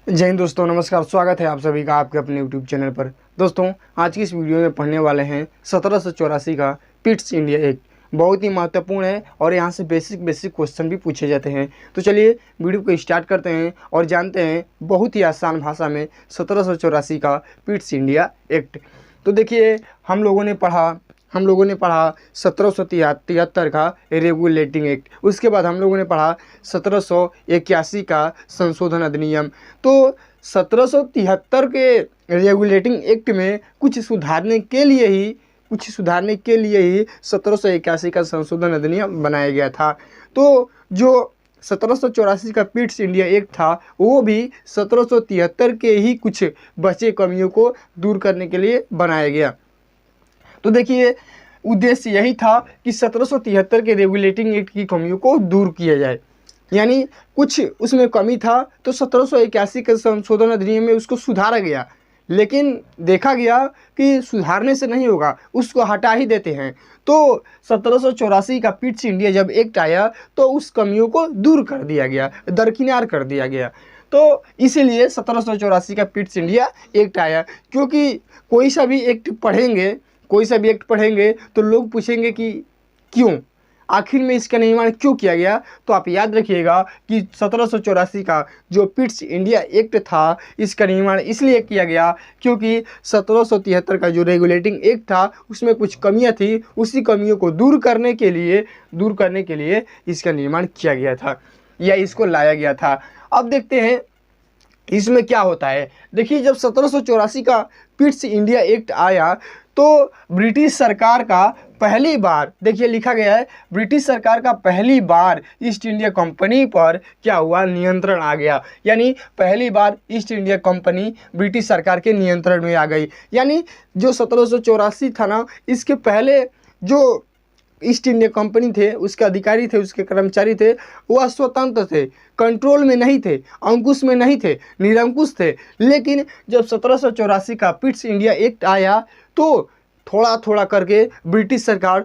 जय हिंद दोस्तों, नमस्कार। स्वागत है आप सभी का आपके अपने यूट्यूब चैनल पर। दोस्तों, आज की इस वीडियो में पढ़ने वाले हैं 1784 का पिट्स इंडिया एक्ट। बहुत ही महत्वपूर्ण है और यहाँ से बेसिक क्वेश्चन भी पूछे जाते हैं। तो चलिए वीडियो को स्टार्ट करते हैं और जानते हैं बहुत ही आसान भाषा में 1784 का पिट्स इंडिया एक्ट। तो देखिए, हम लोगों ने पढ़ा 1773 का रेगुलेटिंग एक्ट। उसके बाद हम लोगों ने पढ़ा 1781 का संशोधन अधिनियम। तो 1773 के रेगुलेटिंग एक्ट में कुछ सुधारने के लिए ही 1781 का संशोधन अधिनियम बनाया गया था। तो जो 1784 का पिट्स इंडिया एक्ट था वो भी 1773 के ही कुछ बचे कमियों को दूर करने के लिए बनाया गया। तो देखिए, उद्देश्य यही था कि 1773 के रेगुलेटिंग एक्ट की कमियों को दूर किया जाए। यानी कुछ उसमें कमी था तो 1781 के संशोधन अधिनियम में उसको सुधारा गया, लेकिन देखा गया कि सुधारने से नहीं होगा, उसको हटा ही देते हैं। तो 1784 का पिट्स इंडिया जब एक्ट आया तो उस कमियों को दूर कर दिया गया, दरकिनार कर दिया गया। तो इसीलिए 1784 का पिट्स इंडिया एक्ट आया। क्योंकि कोई सा भी एक्ट पढ़ेंगे तो लोग पूछेंगे कि क्यों, आखिर में इसका निर्माण क्यों किया गया। तो आप याद रखिएगा कि 1784 का जो पिट्स इंडिया एक्ट था इसका निर्माण इसलिए किया गया क्योंकि 1773 का जो रेगुलेटिंग एक्ट था उसमें कुछ कमियां थी। उसी कमियों को दूर करने के लिए इसका निर्माण किया गया था या इसको लाया गया था। अब देखते हैं इसमें क्या होता है। देखिए, जब 1784 का पिट्स इंडिया एक्ट आया तो ब्रिटिश सरकार का पहली बार, देखिए लिखा गया है, ब्रिटिश सरकार का पहली बार ईस्ट इंडिया कंपनी पर क्या हुआ, नियंत्रण आ गया। यानी पहली बार ईस्ट इंडिया कंपनी ब्रिटिश सरकार के नियंत्रण में आ गई। यानी जो 1784 था ना, इसके पहले जो ईस्ट इंडिया कंपनी थे, उसके अधिकारी थे, उसके कर्मचारी थे, वह स्वतंत्र थे, कंट्रोल में नहीं थे, अंकुश में नहीं थे, निरंकुश थे। लेकिन जब 1784 का पिट्स इंडिया एक्ट आया तो थोड़ा थोड़ा करके ब्रिटिश सरकार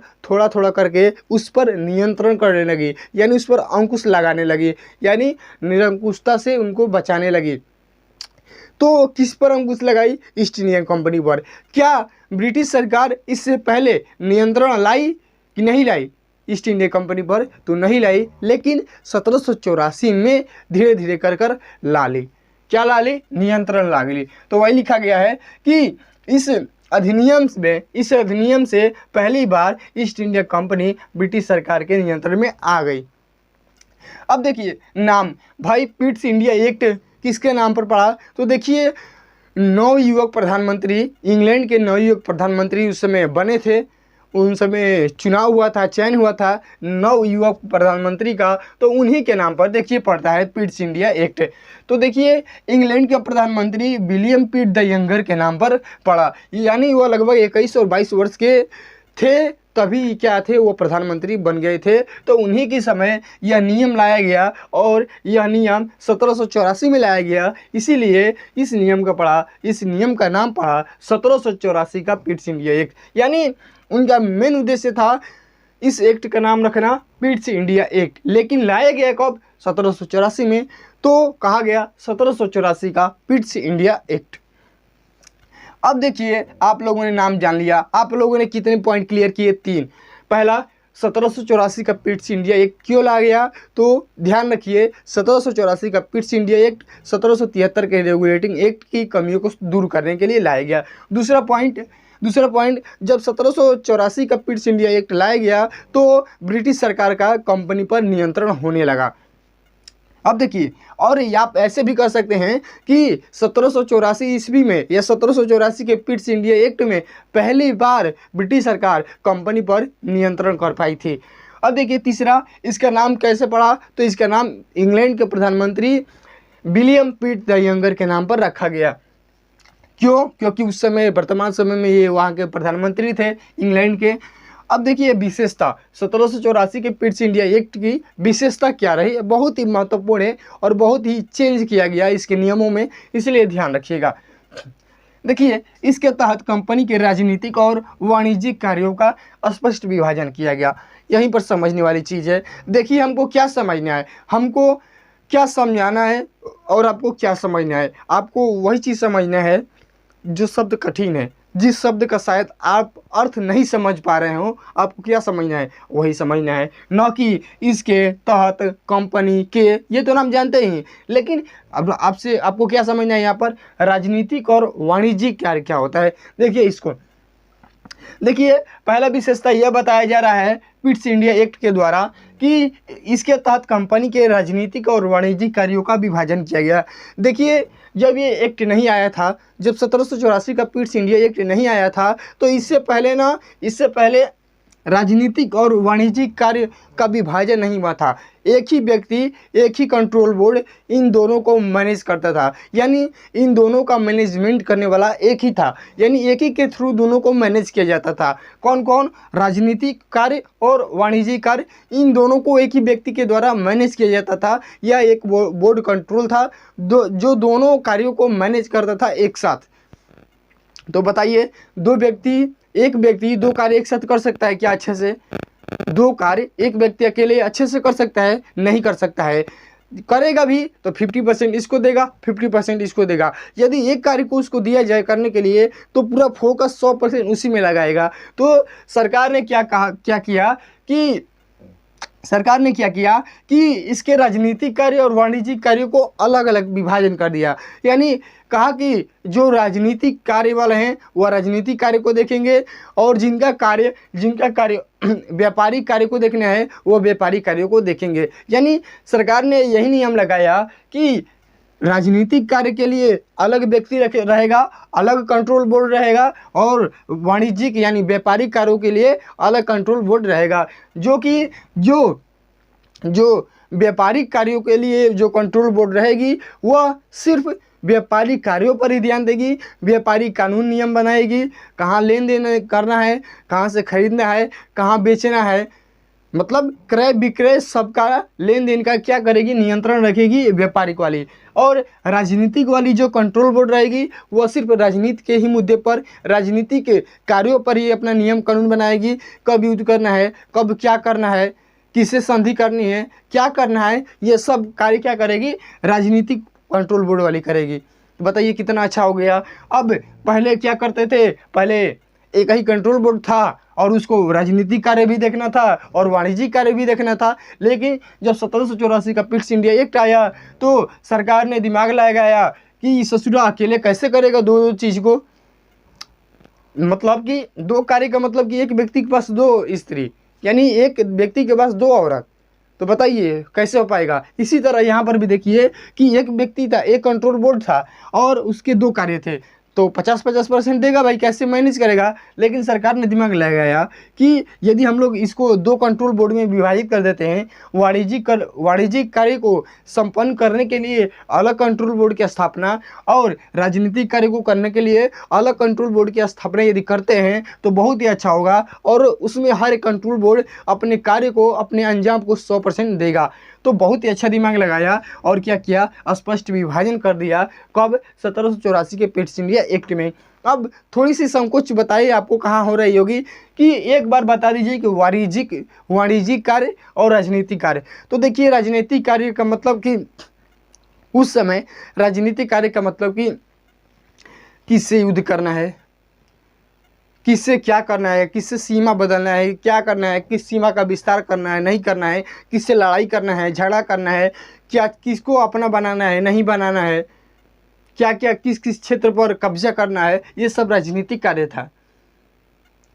उस पर नियंत्रण करने लगी, यानी उस पर अंकुश लगाने लगी, यानी निरंकुशता से उनको बचाने लगी। तो किस पर अंकुश लगाई? ईस्ट इंडिया कंपनी पर। क्या ब्रिटिश सरकार इससे पहले नियंत्रण लाई कि नहीं लाई ईस्ट इंडिया कंपनी पर? तो नहीं लाई, लेकिन 1784 में धीरे धीरे कर ला ली। क्या ला ली? नियंत्रण ला ली। तो वही लिखा गया है कि इस अधिनियम से पहली बार ईस्ट इंडिया कंपनी ब्रिटिश सरकार के नियंत्रण में आ गई। अब देखिए नाम, भाई पिट्स इंडिया एक्ट किसके नाम पर पड़ा? तो देखिए, नवयुवक प्रधानमंत्री, इंग्लैंड के नवयुवक प्रधानमंत्री उस समय बने थे, उन समय चुनाव हुआ था, चयन हुआ था नवयुवक प्रधानमंत्री का, तो उन्हीं के नाम पर देखिए पड़ता है पिट्स इंडिया एक्ट। तो देखिए, इंग्लैंड के प्रधानमंत्री विलियम पिट द यंगर के नाम पर पड़ा। यानी वह लगभग 21 और 22 वर्ष के थे, तभी क्या थे, वो प्रधानमंत्री बन गए थे। तो उन्हीं के समय यह नियम लाया गया और यह नियम 1784 में लाया गया। इसीलिए इस नियम का नाम पड़ा 1784 का पिट्स इंडिया एक्ट। यानी उनका मेन उद्देश्य था इस एक्ट का नाम रखना पिट्स इंडिया एक्ट। लेकिन लाया गया कब? 1784 में। तो कहा गया 1784 का पिट्स इंडिया एक्ट। अब देखिए, आप लोगों ने नाम जान लिया। आप लोगों ने कितने पॉइंट क्लियर किए? 3। पहला, 1784 का पिट्स इंडिया एक्ट क्यों लाया गया? तो ध्यान रखिए, 1784 का पिट्स इंडिया एक्ट 1773 के रेगुलेटिंग एक्ट की कमियों को दूर करने के लिए लाया गया। दूसरा पॉइंट, जब 1784 का पिट्स इंडिया एक्ट लाया गया तो ब्रिटिश सरकार का कंपनी पर नियंत्रण होने लगा। अब देखिए, और आप ऐसे भी कर सकते हैं कि 1784 ईस्वी में या 1784 के पिट्स इंडिया एक्ट में पहली बार ब्रिटिश सरकार कंपनी पर नियंत्रण कर पाई थी। अब देखिए तीसरा, इसका नाम कैसे पड़ा? तो इसका नाम इंग्लैंड के प्रधानमंत्री विलियम पिट द यंगर के नाम पर रखा गया। क्यों? क्योंकि उस समय, वर्तमान समय में ये वहाँ के प्रधानमंत्री थे इंग्लैंड के। अब देखिए विशेषता, 1784 के पिट्स इंडिया एक्ट की विशेषता क्या रही? बहुत ही महत्वपूर्ण है और बहुत ही चेंज किया गया इसके नियमों में, इसलिए ध्यान रखिएगा। देखिए, इसके तहत कंपनी के राजनीतिक और वाणिज्यिक कार्यों का स्पष्ट विभाजन किया गया। यहीं पर समझने वाली चीज़ है। देखिए, हमको क्या समझना है? हमको क्या समझाना है और आपको क्या समझना है। आपको वही चीज़ समझना है जो शब्द कठिन है, जिस शब्द का शायद आप अर्थ नहीं समझ पा रहे हो, आपको क्या समझना है वही समझना है, न कि इसके तहत कंपनी के, ये तो नाम जानते ही हैं। लेकिन अब आपसे आपको क्या समझना है यहाँ पर, राजनीतिक और वाणिज्यिक कार्य क्या होता है। देखिए इसको, देखिए पहला विशेषता यह बताया जा रहा है पिट्स इंडिया एक्ट के द्वारा कि इसके तहत कंपनी के राजनीतिक और वाणिज्यिक कार्यों का विभाजन किया गया। देखिए जब ये एक्ट नहीं आया था, जब 1784 का पिट्स इंडिया एक्ट नहीं आया था, तो इससे पहले राजनीतिक और वाणिज्यिक कार्य का विभाजन नहीं हुआ था। एक ही व्यक्ति, एक ही कंट्रोल बोर्ड इन दोनों को मैनेज करता था, यानी इन दोनों का मैनेजमेंट करने वाला एक ही था, यानी एक ही के थ्रू दोनों को मैनेज किया जाता था। कौन कौन, राजनीतिक कार्य और वाणिज्यिक कार्य, इन दोनों को एक ही व्यक्ति के द्वारा मैनेज किया जाता था। यह एक बोर्ड कंट्रोल था जो दोनों कार्यों को मैनेज करता था एक साथ। तो बताइए, एक व्यक्ति दो कार्य एक साथ कर सकता है क्या अच्छे से? दो कार्य एक व्यक्ति अकेले अच्छे से कर सकता है? नहीं कर सकता है। करेगा भी तो 50% इसको देगा, 50% इसको देगा। यदि एक कार्य को उसको दिया जाए करने के लिए तो पूरा फोकस 100% उसी में लगाएगा। तो सरकार ने क्या किया कि इसके राजनीतिक कार्य और वाणिज्यिक कार्यों को अलग अलग विभाजन कर दिया। यानी कहा कि जो राजनीतिक कार्य वाले हैं वह राजनीतिक कार्य को देखेंगे, और जिनका कार्य व्यापारिक कार्य को देखना है वो व्यापारिक कार्यों को देखेंगे। यानी सरकार ने यही नियम लगाया कि राजनीतिक कार्य के लिए अलग व्यक्ति रहेगा, अलग कंट्रोल बोर्ड रहेगा, और वाणिज्यिक यानी व्यापारिक कार्यों के लिए अलग कंट्रोल बोर्ड रहेगा। जो व्यापारिक कार्यों के लिए जो कंट्रोल बोर्ड रहेगी वह सिर्फ व्यापारिक कार्यों पर ही ध्यान देगी, व्यापारिक कानून नियम बनाएगी, कहाँ लेन देन करना है, कहाँ से खरीदना है, कहाँ बेचना है, मतलब क्रय विक्रय सबका लेन देन का क्या करेगी, नियंत्रण रखेगी व्यापारिक वाली। और राजनीतिक वाली जो कंट्रोल बोर्ड रहेगी वह सिर्फ राजनीति के ही मुद्दे पर, राजनीतिक कार्यों पर ही अपना नियम कानून बनाएगी। कब युद्ध करना है, कब क्या करना है, किससे संधि करनी है, क्या करना है, ये सब कार्य क्या करेगी, राजनीतिक कंट्रोल बोर्ड वाली करेगी। तो बताइए कितना अच्छा हो गया। अब पहले क्या करते थे, पहले एक ही कंट्रोल बोर्ड था और उसको राजनीतिक कार्य भी देखना था और वाणिज्यिक कार्य भी देखना था। लेकिन जब 1784 का पिट्स इंडिया एक्ट आया तो सरकार ने दिमाग लगाया कि ससुरा अकेले कैसे करेगा दो चीज़ को, मतलब कि दो कार्य का मतलब कि एक व्यक्ति के पास दो स्त्री, यानी एक व्यक्ति के पास दो औरत। तो बताइए कैसे हो पाएगा। इसी तरह यहाँ पर भी देखिए कि एक व्यक्ति था, एक कंट्रोल बोर्ड था और उसके दो कार्य थे, तो 50-50% देगा भाई, कैसे मैनेज करेगा। लेकिन सरकार ने दिमाग लगाया कि यदि हम लोग इसको दो कंट्रोल बोर्ड में विभाजित कर देते हैं, वाणिज्यिक कार्य को संपन्न करने के लिए अलग कंट्रोल बोर्ड की स्थापना और राजनीतिक कार्य को करने के लिए अलग कंट्रोल बोर्ड की स्थापना यदि करते हैं तो बहुत ही अच्छा होगा, और उसमें हर कंट्रोल बोर्ड अपने कार्य को, अपने अंजाम को 100% देगा। तो बहुत ही अच्छा दिमाग लगाया और क्या किया, स्पष्ट विभाजन कर दिया। कब, 1784 के पिट्स इंडिया एक्ट में। अब थोड़ी सी संकोच बताइए आपको कहाँ हो रही होगी कि एक बार बता दीजिए कि वाणिज्यिक कार्य और राजनीतिक कार्य। तो देखिए राजनीतिक कार्य का मतलब कि उस समय राजनीतिक कार्य का मतलब कि किससे युद्ध करना है, किससे क्या करना है, किससे सीमा बदलना है, क्या करना है, किस सीमा का विस्तार करना है, नहीं करना है, किससे लड़ाई करना है, झगड़ा करना है, क्या किसको अपना बनाना है, नहीं बनाना है, क्या क्या किस किस क्षेत्र पर कब्जा करना है, ये सब राजनीतिक कार्य था।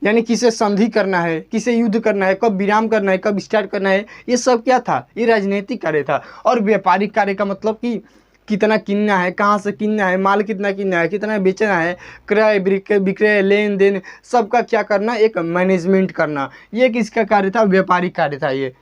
यानी किसे संधि करना है, किसे युद्ध करना है, कब विराम करना है, कब स्टार्ट करना है, ये सब क्या था, ये राजनीतिक कार्य था। और व्यापारिक कार्य का मतलब कि कितना किनना है, कहाँ से किनना है, माल कितना किनना है, कितना बेचना है, क्रय विक्रय लेन देन सबका क्या करना, एक मैनेजमेंट करना, ये किसका कार्य था, व्यापारिक कार्य था ये।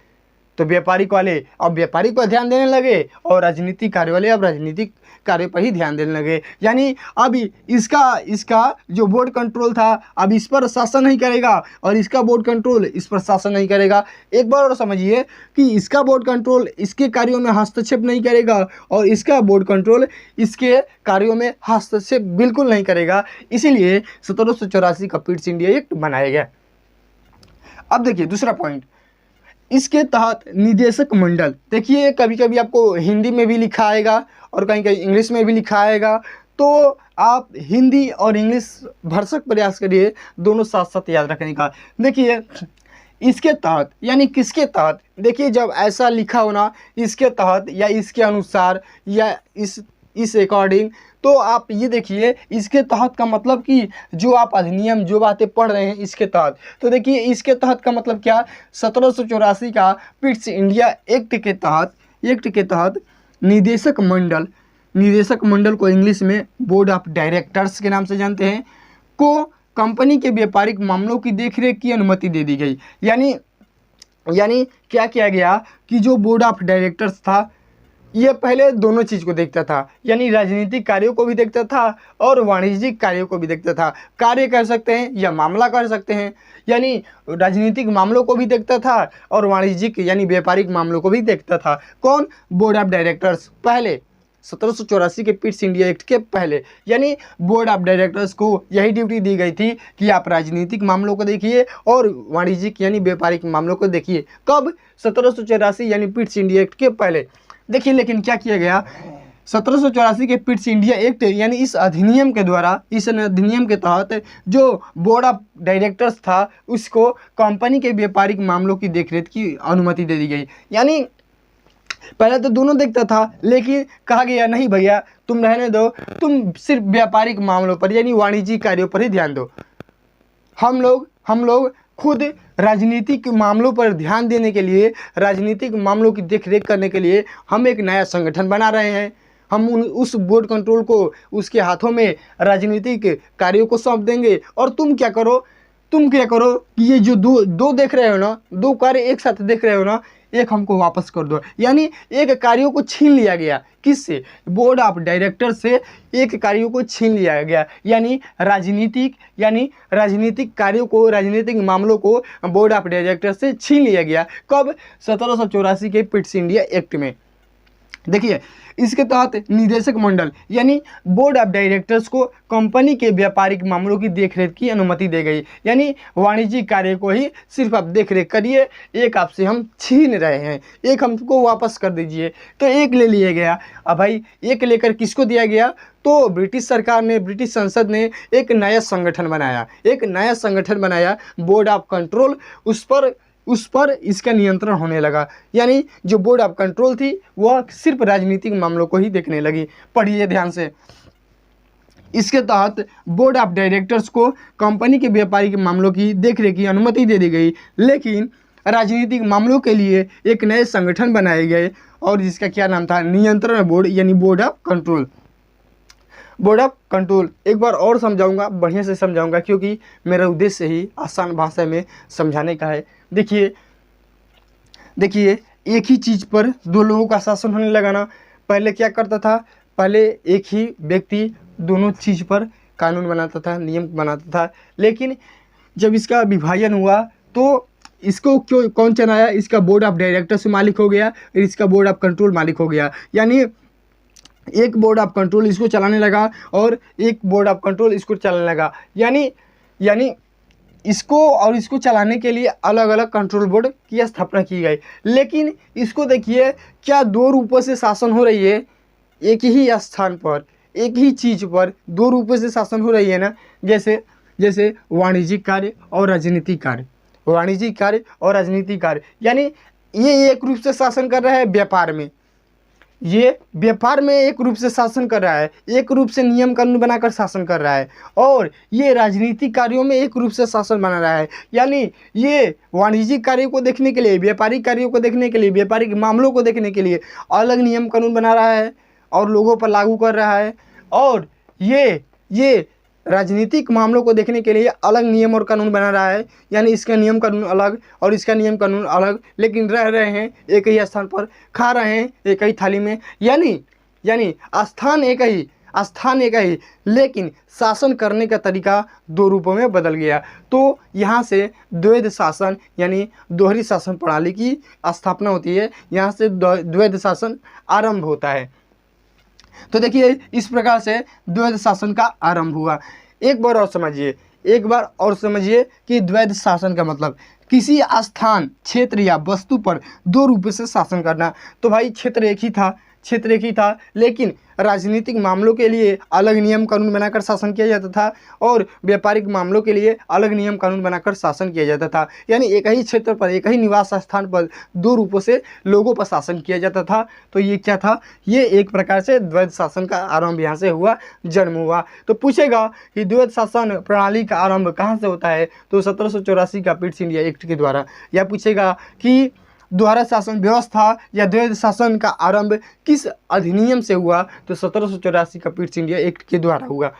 तो व्यापारिक वाले अब व्यापारिक पर ध्यान देने लगे और राजनीतिक कार्य वाले अब राजनीतिक कार्य पर ही ध्यान देने लगे। यानी अब इसका जो बोर्ड कंट्रोल था अब इस पर शासन नहीं करेगा और इसका बोर्ड कंट्रोल इस पर शासन नहीं करेगा। एक बार और समझिए कि इसका बोर्ड कंट्रोल इसके कार्यों में हस्तक्षेप नहीं करेगा और इसका बोर्ड कंट्रोल इसके कार्यों में हस्तक्षेप बिल्कुल नहीं करेगा। इसीलिए 1784 का पिट्स इंडिया एक्ट बनाया गया। अब देखिए दूसरा पॉइंट, इसके तहत निदेशक मंडल, देखिए कभी कभी आपको हिंदी में भी लिखा आएगा और कहीं कहीं इंग्लिश में भी लिखा आएगा, तो आप हिंदी और इंग्लिश भरसक प्रयास करिए दोनों साथ साथ याद रखने का। देखिए इसके तहत यानी किसके तहत, देखिए जब ऐसा लिखा होना इसके तहत या इसके अनुसार या इस अकॉर्डिंग, तो आप ये देखिए इसके तहत का मतलब कि जो आप अधिनियम जो बातें पढ़ रहे हैं इसके तहत, तो देखिए इसके तहत का मतलब क्या, 1784 का पिट्स इंडिया एक्ट के तहत निदेशक मंडल को इंग्लिश में बोर्ड ऑफ डायरेक्टर्स के नाम से जानते हैं, को कंपनी के व्यापारिक मामलों की देखरेख की अनुमति दे दी गई। यानी क्या किया गया कि जो बोर्ड ऑफ डायरेक्टर्स था ये पहले दोनों चीज़ को देखता था, यानी राजनीतिक कार्यों को भी देखता था और वाणिज्यिक कार्यों को भी देखता था। कार्य कर सकते हैं या मामला कर सकते हैं, यानी राजनीतिक मामलों को भी देखता था और वाणिज्यिक यानी व्यापारिक मामलों को भी देखता था। कौन, बोर्ड ऑफ डायरेक्टर्स, पहले 1784 के पिट्स इंडिया एक्ट के पहले, यानी बोर्ड ऑफ डायरेक्टर्स को यही ड्यूटी दी गई थी कि आप राजनीतिक मामलों को देखिए और वाणिज्यिक यानी व्यापारिक मामलों को देखिए। कब, 1784 यानी पिट्स इंडिया एक्ट के पहले। देखिए लेकिन क्या किया गया, 1784 के पिट्स इंडिया एक्ट यानी इस अधिनियम के तहत जो बोर्ड ऑफ डायरेक्टर्स था उसको कंपनी के व्यापारिक मामलों की देखरेख की अनुमति दे दी गई। यानी पहले तो दोनों देखता था, लेकिन कहा गया नहीं भैया तुम रहने दो, तुम सिर्फ व्यापारिक मामलों पर यानी वाणिज्यिक कार्यों पर ही ध्यान दो। हम लोग खुद राजनीतिक मामलों पर ध्यान देने के लिए, राजनीतिक मामलों की देखरेख करने के लिए हम एक नया संगठन बना रहे हैं। हम उस बोर्ड कंट्रोल को उसके हाथों में राजनीतिक कार्यों को सौंप देंगे और तुम क्या करो कि ये जो दो देख रहे हो ना, दो कार्य एक साथ देख रहे हो ना, एक हमको वापस कर दो। यानी एक कार्यों को छीन लिया गया, किससे, बोर्ड ऑफ डायरेक्टर से एक कार्यों को छीन लिया गया। यानी राजनीतिक कार्यों को, राजनीतिक मामलों को बोर्ड ऑफ डायरेक्टर से छीन लिया गया। कब, 1784 के पिट्स इंडिया एक्ट में। देखिए इसके तहत निदेशक मंडल यानी बोर्ड ऑफ डायरेक्टर्स को कंपनी के व्यापारिक मामलों की देखरेख की अनुमति दी गई। यानी वाणिज्यिक कार्य को ही सिर्फ आप देखरेख करिए, एक आपसे हम छीन रहे हैं, एक हमको वापस कर दीजिए। तो एक ले लिया गया। अब भाई एक लेकर किसको दिया गया, तो ब्रिटिश सरकार ने, ब्रिटिश संसद ने एक नया संगठन बनाया बोर्ड ऑफ कंट्रोल। उस पर इसका नियंत्रण होने लगा। यानी जो बोर्ड ऑफ कंट्रोल थी वह सिर्फ राजनीतिक मामलों को ही देखने लगी। पढ़िए ध्यान से। इसके तहत बोर्ड ऑफ डायरेक्टर्स को कंपनी के व्यापारिक मामलों की देखरेख की अनुमति दे दी गई, लेकिन राजनीतिक मामलों के लिए एक नए संगठन बनाए गए और जिसका क्या नाम था, नियंत्रण बोर्ड यानी बोर्ड ऑफ कंट्रोल। एक बार और समझाऊंगा, बढ़िया से समझाऊंगा, क्योंकि मेरा उद्देश्य ही आसान भाषा में समझाने का है। देखिए एक ही चीज़ पर दो लोगों का शासन होने लगा ना। पहले क्या करता था, पहले एक ही व्यक्ति दोनों चीज़ पर कानून बनाता था, नियम बनाता था, लेकिन जब इसका विभाजन हुआ तो इसको कौन चलाया, इसका बोर्ड ऑफ डायरेक्टर्स मालिक हो गया और इसका बोर्ड ऑफ कंट्रोल मालिक हो गया। यानी एक बोर्ड ऑफ कंट्रोल इसको चलाने लगा और एक बोर्ड ऑफ कंट्रोल इसको चलाने लगा। यानी इसको चलाने के लिए अलग अलग कंट्रोल बोर्ड की स्थापना की गई। लेकिन इसको देखिए, क्या दो रूपों से शासन हो रही है, एक ही स्थान पर, एक ही चीज़ पर दो रूपों से शासन हो रही है ना। जैसे वाणिज्यिक कार्य और राजनीतिक कार्य, यानी ये एक रूप से शासन कर रहा है व्यापार में, ये व्यापार में एक रूप से शासन कर रहा है, एक रूप से नियम कानून बनाकर शासन कर रहा है, और ये राजनीतिक कार्यों में एक रूप से शासन बना रहा है। यानी ये वाणिज्यिक कार्यों को देखने के लिए, व्यापारिक कार्यों को देखने के लिए, व्यापारिक मामलों को देखने के लिए अलग नियम कानून बना रहा है और लोगों पर लागू कर रहा है, और ये राजनीतिक मामलों को देखने के लिए अलग नियम और कानून बना रहा है। यानी इसका नियम कानून अलग और इसका नियम कानून अलग, लेकिन रह रहे हैं एक ही स्थान पर, खा रहे हैं एक ही थाली में। यानी स्थान एक ही, लेकिन शासन करने का तरीका दो रूपों में बदल गया। तो यहाँ से द्वैध शासन यानी दोहरी शासन प्रणाली की स्थापना होती है, यहाँ से द्वैध शासन आरंभ होता है। तो देखिए इस प्रकार से द्वैध शासन का आरंभ हुआ। एक बार और समझिए कि द्वैध शासन का मतलब किसी स्थान, क्षेत्र या वस्तु पर 2 रूपों से शासन करना। तो भाई क्षेत्र एक ही था, लेकिन राजनीतिक मामलों के लिए अलग नियम कानून बनाकर शासन किया जाता था और व्यापारिक मामलों के लिए अलग नियम कानून बनाकर शासन किया जाता था। यानी एक ही क्षेत्र पर, एक ही निवास स्थान पर 2 रूपों से लोगों पर शासन किया जाता था। तो ये क्या था? ये एक प्रकार से द्वैध शासन का आरंभ यहाँ से हुआ, जन्म हुआ। तो पूछेगा कि द्वैध शासन प्रणाली का आरंभ कहाँ से होता है? तो 1784 का पिट्स इंडिया एक्ट के द्वारा। या पूछेगा कि द्वारा शासन व्यवस्था या द्वैध शासन का आरंभ किस अधिनियम से हुआ? तो 1784 का पिट्स इंडिया एक्ट के द्वारा हुआ।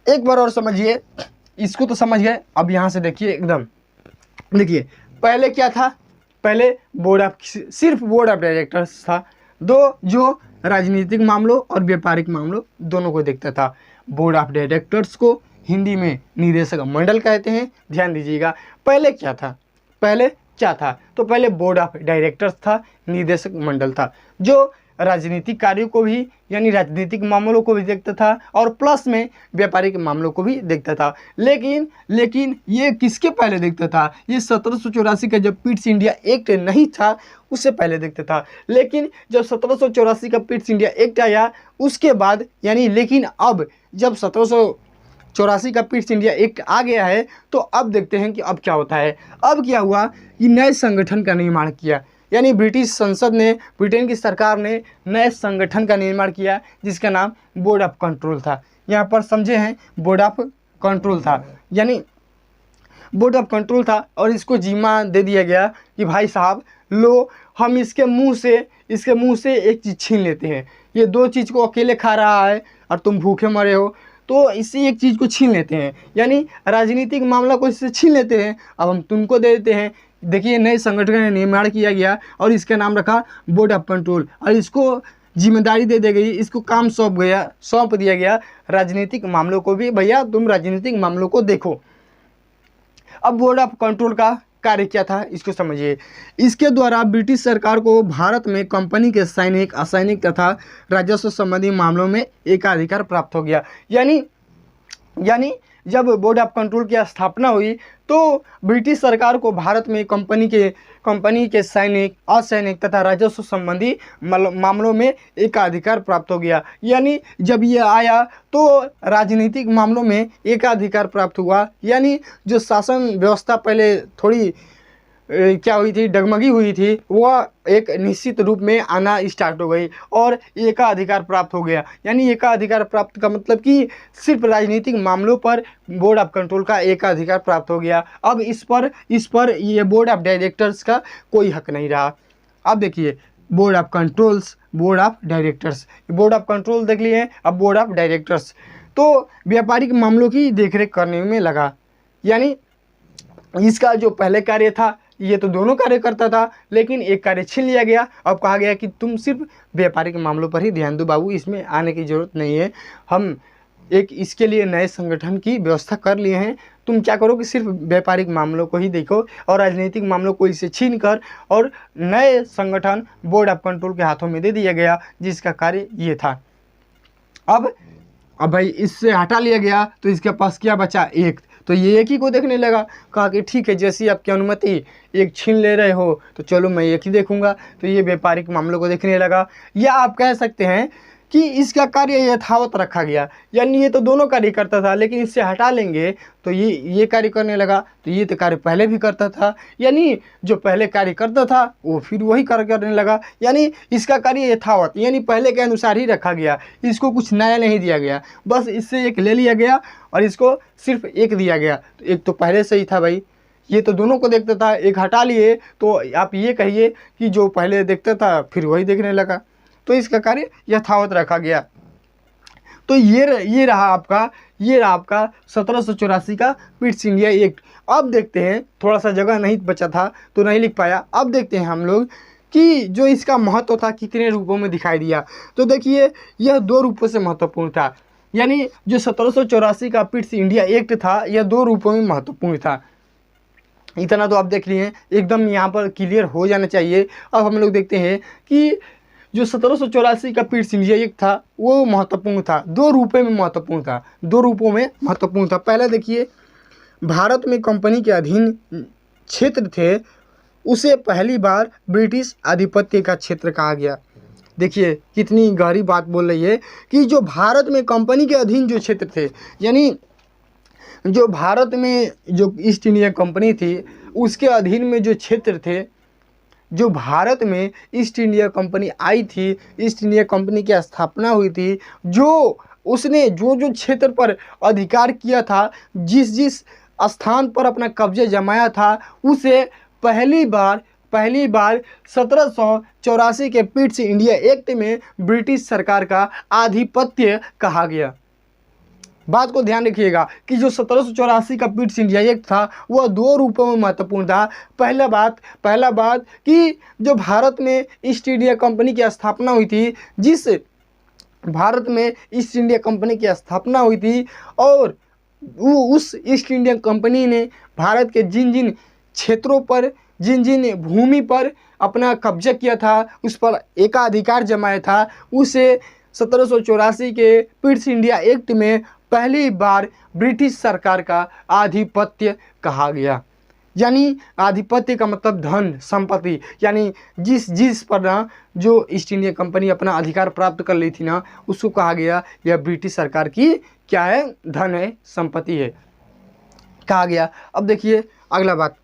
एक बार और समझिए, इसको तो समझ गए। अब यहाँ से देखिए, एकदम देखिए, पहले क्या था? पहले सिर्फ बोर्ड ऑफ डायरेक्टर्स था, जो राजनीतिक मामलों और व्यापारिक मामलों दोनों को देखता था। बोर्ड ऑफ डायरेक्टर्स को हिंदी में निदेशक मंडल कहते हैं। ध्यान दीजिएगा, पहले क्या था? तो पहले बोर्ड ऑफ डायरेक्टर्स था, निदेशक मंडल था, जो राजनीतिक कार्यों को भी, यानी राजनीतिक मामलों को भी देखता था और प्लस में व्यापारिक मामलों को भी देखता था। लेकिन ये किसके पहले देखता था? ये 1784 का जब पिट्स इंडिया एक्ट नहीं था उससे पहले देखता था। लेकिन जब 1784 का पिट्स इंडिया एक्ट आया उसके बाद, यानी लेकिन अब जब 1784 का पिट्स इंडिया एक्ट आ गया है, तो अब देखते हैं कि अब क्या होता है। अब क्या हुआ कि नए संगठन का निर्माण किया, यानी ब्रिटिश संसद ने, ब्रिटेन की सरकार ने नए संगठन का निर्माण किया जिसका नाम बोर्ड ऑफ कंट्रोल था। यहाँ पर समझे हैं, बोर्ड ऑफ कंट्रोल था, यानी बोर्ड ऑफ कंट्रोल था। और इसको जिम्मा दे दिया गया कि भाई साहब लो, हम इसके मुंह से एक चीज़ छीन लेते हैं। ये 2 चीज़ को अकेले खा रहा है और तुम भूखे मरे हो, तो इससे एक चीज़ को छीन लेते हैं, यानी राजनीतिक मामला को इससे छीन लेते हैं, अब हम तुमको दे देते हैं। देखिए, नए संगठन का निर्माण किया गया और इसका नाम रखा बोर्ड ऑफ कंट्रोल, और इसको जिम्मेदारी दे दी गई, इसको काम सौंप दिया गया राजनीतिक मामलों को भी। भैया तुम राजनीतिक मामलों को देखो। अब बोर्ड ऑफ कंट्रोल का कार्य क्या था, इसको समझिए। इसके द्वारा ब्रिटिश सरकार को भारत में कंपनी के सैनिक, असैनिक तथा राजस्व संबंधी मामलों में एकाधिकार प्राप्त हो गया। यानी जब बोर्ड ऑफ कंट्रोल की स्थापना हुई तो ब्रिटिश सरकार को भारत में कंपनी के सैनिक, असैनिक तथा राजस्व संबंधी मामलों में एकाधिकार प्राप्त हो गया। यानी जब ये आया तो राजनीतिक मामलों में एकाधिकार प्राप्त हुआ, यानी जो शासन व्यवस्था पहले थोड़ी क्या हुई थी, डगमगी हुई थी, वह एक निश्चित रूप में आना स्टार्ट हो गई और एकाधिकार प्राप्त हो गया। यानी एकाधिकार प्राप्त का मतलब कि सिर्फ राजनीतिक मामलों पर बोर्ड ऑफ कंट्रोल का एकाधिकार प्राप्त हो गया। अब इस पर ये बोर्ड ऑफ डायरेक्टर्स का कोई हक नहीं रहा। अब देखिए, board of controls, board of directors, board of control देख लिए, अब बोर्ड ऑफ डायरेक्टर्स तो व्यापारिक मामलों की देखरेख करने में लगा। यानी इसका जो पहले कार्य था, ये तो दोनों कार्य करता था, लेकिन एक कार्य छीन लिया गया। अब कहा गया कि तुम सिर्फ व्यापारिक मामलों पर ही ध्यान दो बाबू, इसमें आने की ज़रूरत नहीं है। हम एक इसके लिए नए संगठन की व्यवस्था कर लिए हैं, तुम क्या करो कि सिर्फ व्यापारिक मामलों को ही देखो और राजनीतिक मामलों को इसे छीन कर और नए संगठन बोर्ड ऑफ कंट्रोल के हाथों में दे दिया गया, जिसका कार्य ये था। अब भाई इससे हटा लिया गया तो इसके पास क्या बचा? एक। तो ये एक ही को देखने लगा, कहा कि ठीक है, जैसी आपकी अनुमति, एक छीन ले रहे हो तो चलो मैं एक ही देखूंगा। तो ये व्यापारिक मामलों को देखने लगा, या आप कह सकते हैं कि इसका कार्य यथावत रखा गया। यानी ये तो दोनों कार्य करता था, लेकिन इससे हटा लेंगे तो ये कार्य करने लगा। तो ये तो कार्य पहले भी करता था, यानी जो पहले कार्य करता था वो फिर वही कार्य करने लगा। यानी इसका कार्य यथावत, यानी पहले के अनुसार ही रखा गया, इसको कुछ नया नहीं दिया गया, बस इससे एक ले लिया गया और इसको सिर्फ एक दिया गया। तो एक तो पहले से ही था भाई, ये तो दोनों को देखता था, एक हटा लिए तो आप ये कहिए कि जो पहले देखता था फिर वही देखने लगा। तो इसका कार्य यथावत रखा गया। तो ये रहा आपका 1784 का पिट्स इंडिया एक्ट। अब देखते हैं, थोड़ा सा जगह नहीं बचा था तो नहीं लिख पाया, अब देखते हैं हम लोग कि जो इसका महत्व था कितने रूपों में दिखाई दिया। तो देखिए, यह 2 रूपों से महत्वपूर्ण था। यानी जो 1784 का पिट्स इंडिया एक्ट था, यह 2 रूपों में महत्वपूर्ण था। इतना तो आप देख लिए, एकदम यहाँ पर क्लियर हो जाना चाहिए। अब हम लोग देखते हैं कि जो 1784 का पिट्स इंडिया एक्ट था वो महत्वपूर्ण था, 2 रूपों में महत्वपूर्ण था, 2 रूपों में महत्वपूर्ण था। पहले देखिए, भारत में कंपनी के अधीन क्षेत्र थे उसे पहली बार ब्रिटिश आधिपत्य का क्षेत्र कहा गया। देखिए कितनी गहरी बात बोल रही है कि जो भारत में कंपनी के अधीन जो क्षेत्र थे, यानी जो भारत में जो ईस्ट इंडिया कंपनी थी उसके अधीन में जो क्षेत्र थे, जो भारत में ईस्ट इंडिया कंपनी आई थी, ईस्ट इंडिया कंपनी की स्थापना हुई थी, जो उसने जो जो क्षेत्र पर अधिकार किया था, जिस जिस स्थान पर अपना कब्जा जमाया था, उसे पहली बार 1784 के पिट्स इंडिया एक्ट में ब्रिटिश सरकार का आधिपत्य कहा गया। बात को ध्यान रखिएगा कि जो 1784 का पिट्स इंडिया एक्ट था वह दो रूपों में महत्वपूर्ण था। पहला बात कि जो भारत में ईस्ट इंडिया कंपनी की स्थापना हुई थी, जिस भारत में ईस्ट इंडिया कंपनी की स्थापना हुई थी, और उस ईस्ट इंडिया कंपनी ने भारत के जिन जिन क्षेत्रों पर, जिन जिन भूमि पर अपना कब्जा किया था, उस पर एकाधिकार जमाया था, उसे 1784 के पिट्स इंडिया एक्ट में पहली बार ब्रिटिश सरकार का आधिपत्य कहा गया। यानी आधिपत्य का मतलब धन संपत्ति, यानी जिस पर ना जो ईस्ट इंडिया कंपनी अपना अधिकार प्राप्त कर ली थी ना, उसको कहा गया यह ब्रिटिश सरकार की क्या है, धन है, संपत्ति है, कहा गया। अब देखिए अगला बात,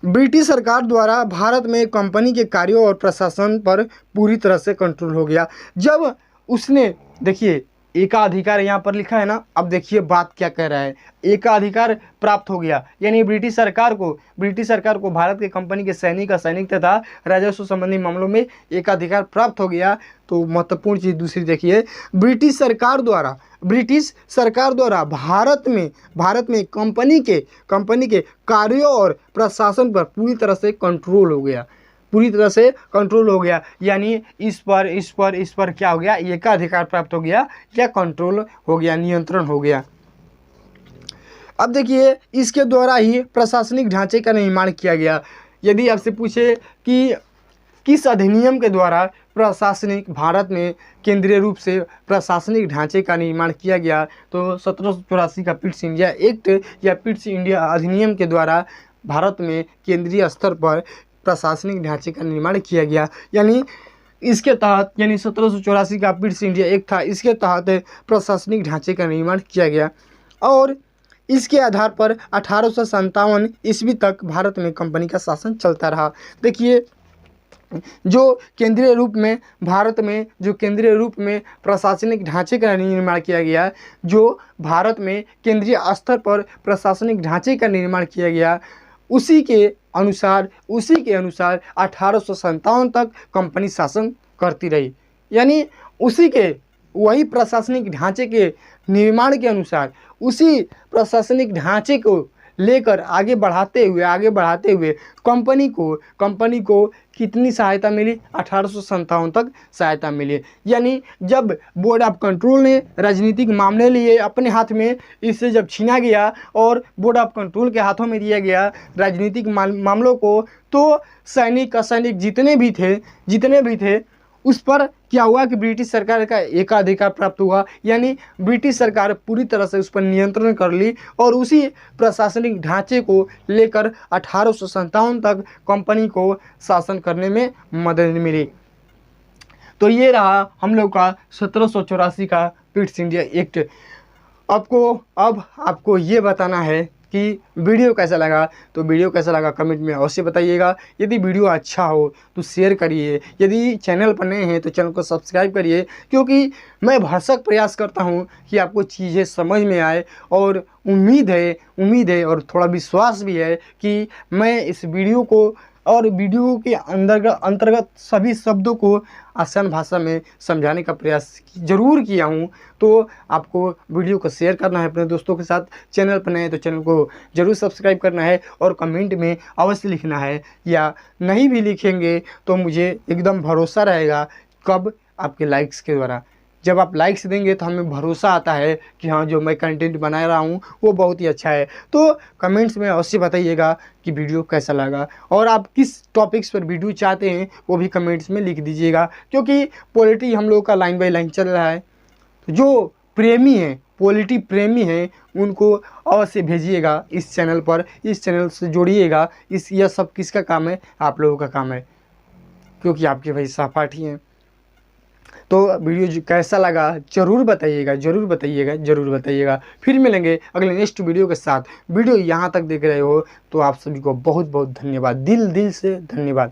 ब्रिटिश सरकार द्वारा भारत में कंपनी के कार्यों और प्रशासन पर पूरी तरह से कंट्रोल हो गया। जब उसने, देखिए एकाधिकार यहाँ पर लिखा है ना, अब देखिए बात क्या कह रहा है, एकाधिकार प्राप्त हो गया, यानी ब्रिटिश सरकार को भारत के कंपनी के सैनिक तथा राजस्व संबंधी मामलों में एकाधिकार प्राप्त हो गया। तो महत्वपूर्ण चीज़ दूसरी देखिए, ब्रिटिश सरकार द्वारा भारत में कंपनी के कार्यों और प्रशासन पर पूरी तरह से कंट्रोल हो गया, यानी इस पर क्या हो गया, एकाधिकार प्राप्त हो गया या कंट्रोल हो गया, नियंत्रण हो गया। अब देखिए इसके द्वारा ही प्रशासनिक ढांचे का निर्माण किया गया। यदि आपसे पूछे कि किस अधिनियम के द्वारा भारत में केंद्रीय रूप से प्रशासनिक ढांचे का निर्माण किया गया, तो 1784 का पिट्स इंडिया एक्ट या पिट्स इंडिया अधिनियम के द्वारा भारत में केंद्रीय स्तर पर प्रशासनिक ढांचे का निर्माण किया गया। यानी इसके तहत, यानी 1784 का पिट्स इंडिया एक्ट था, इसके तहत प्रशासनिक ढांचे का निर्माण किया गया और इसके आधार पर 1857 ईस्वी तक भारत में कंपनी का शासन चलता रहा। देखिए जो केंद्रीय रूप में भारत में जो केंद्रीय रूप में प्रशासनिक ढांचे का निर्माण किया गया, जो भारत में केंद्रीय स्तर पर प्रशासनिक ढांचे का निर्माण किया गया, उसी के अनुसार 1857 तक कंपनी शासन करती रही। यानी उसी के वही प्रशासनिक ढांचे के निर्माण के अनुसार, उसी प्रशासनिक ढांचे को लेकर आगे बढ़ाते हुए कंपनी को कितनी सहायता मिली, 1857 तक सहायता मिली। यानी जब बोर्ड ऑफ कंट्रोल ने राजनीतिक मामले लिए अपने हाथ में, इससे जब छीना गया और बोर्ड ऑफ कंट्रोल के हाथों में दिया गया राजनीतिक मामलों को, तो सैनिक असैनिक जितने भी थे उस पर क्या हुआ कि ब्रिटिश सरकार का एकाधिकार प्राप्त हुआ। यानी ब्रिटिश सरकार पूरी तरह से उस पर नियंत्रण कर ली और उसी प्रशासनिक ढांचे को लेकर 1857 तक कंपनी को शासन करने में मदद मिली। तो ये रहा हम लोग का 1784 का पिट्स इंडिया एक्ट। अब आपको ये बताना है कि वीडियो कैसा लगा, तो वीडियो कैसा लगा कमेंट में अवश्य बताइएगा। यदि वीडियो अच्छा हो तो शेयर करिए, यदि चैनल पर नए हैं तो चैनल को सब्सक्राइब करिए, क्योंकि मैं भरसक प्रयास करता हूं कि आपको चीज़ें समझ में आए और उम्मीद है और थोड़ा विश्वास भी है कि मैं इस वीडियो को और वीडियो के अंतर्गत सभी शब्दों को आसान भाषा में समझाने का प्रयास ज़रूर किया हूँ। तो आपको वीडियो को शेयर करना है अपने दोस्तों के साथ, चैनल पर नए हैं तो चैनल को ज़रूर सब्सक्राइब करना है और कमेंट में अवश्य लिखना है, या नहीं भी लिखेंगे तो मुझे एकदम भरोसा रहेगा कब आपके लाइक्स के द्वारा। जब आप लाइक्स देंगे तो हमें भरोसा आता है कि हाँ जो मैं कंटेंट बना रहा हूँ वो बहुत ही अच्छा है। तो कमेंट्स में अवश्य बताइएगा कि वीडियो कैसा लगा और आप किस टॉपिक्स पर वीडियो चाहते हैं वो भी कमेंट्स में लिख दीजिएगा, क्योंकि पॉलिटी हम लोग का लाइन बाय लाइन चल रहा है। तो जो प्रेमी हैं पॉलिटी प्रेमी हैं उनको अवश्य भेजिएगा इस चैनल पर, इस चैनल से जोड़िएगा। यह सब किसका काम है? आप लोगों का काम है, क्योंकि आपके भाई सहपाठी हैं। तो वीडियो जो कैसा लगा ज़रूर बताइएगा, ज़रूर बताइएगा, ज़रूर बताइएगा। फिर मिलेंगे अगले नेक्स्ट वीडियो के साथ। वीडियो यहाँ तक देख रहे हो तो आप सभी को बहुत बहुत धन्यवाद, दिल से धन्यवाद।